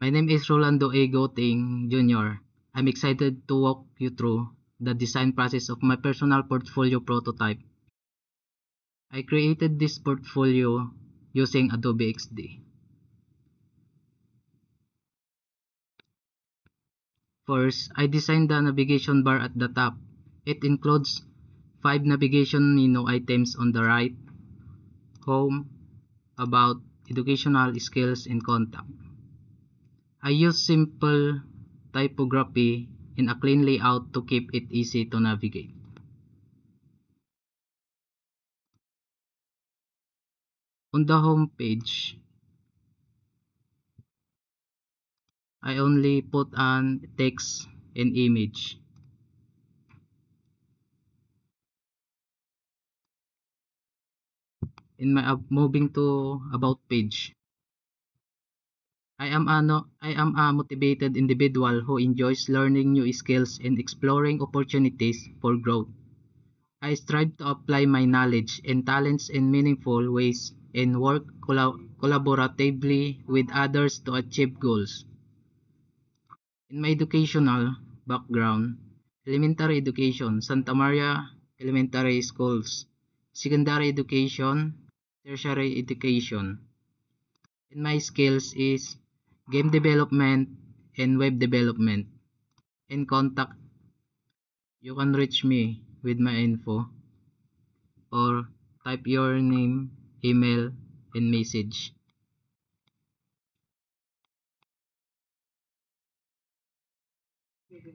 My name is Rolando A. Goting Jr. I'm excited to walk you through the design process of my personal portfolio prototype. I created this portfolio using Adobe XD. First, I designed the navigation bar at the top. It includes 5 navigation menu items on the right: Home, About, Educational, Skills, and Contact. I use simple typography and a clean layout to keep it easy to navigate. On the home page, I only put an text and image. In my moving to about page, I am a motivated individual who enjoys learning new skills and exploring opportunities for growth. I strive to apply my knowledge and talents in meaningful ways and work collaboratively with others to achieve goals. In my educational background, elementary education, Santa Maria Elementary Schools; secondary education, tertiary education. And my skills is game development and web development. In contact, you can reach me with my info or type your name, email, and message.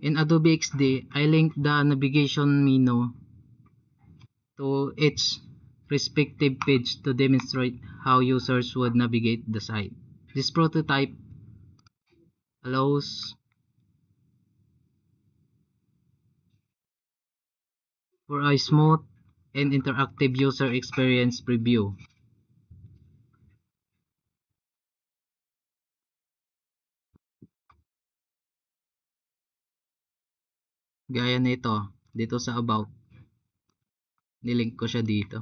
In Adobe XD, I link the navigation menu to each respective page to demonstrate how users would navigate the site. This prototype allows for a smooth and interactive user experience preview. Gaya nito, dito sa about, nilink ko siya dito.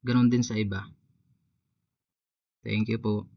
Ganon din sa iba. Thank you po.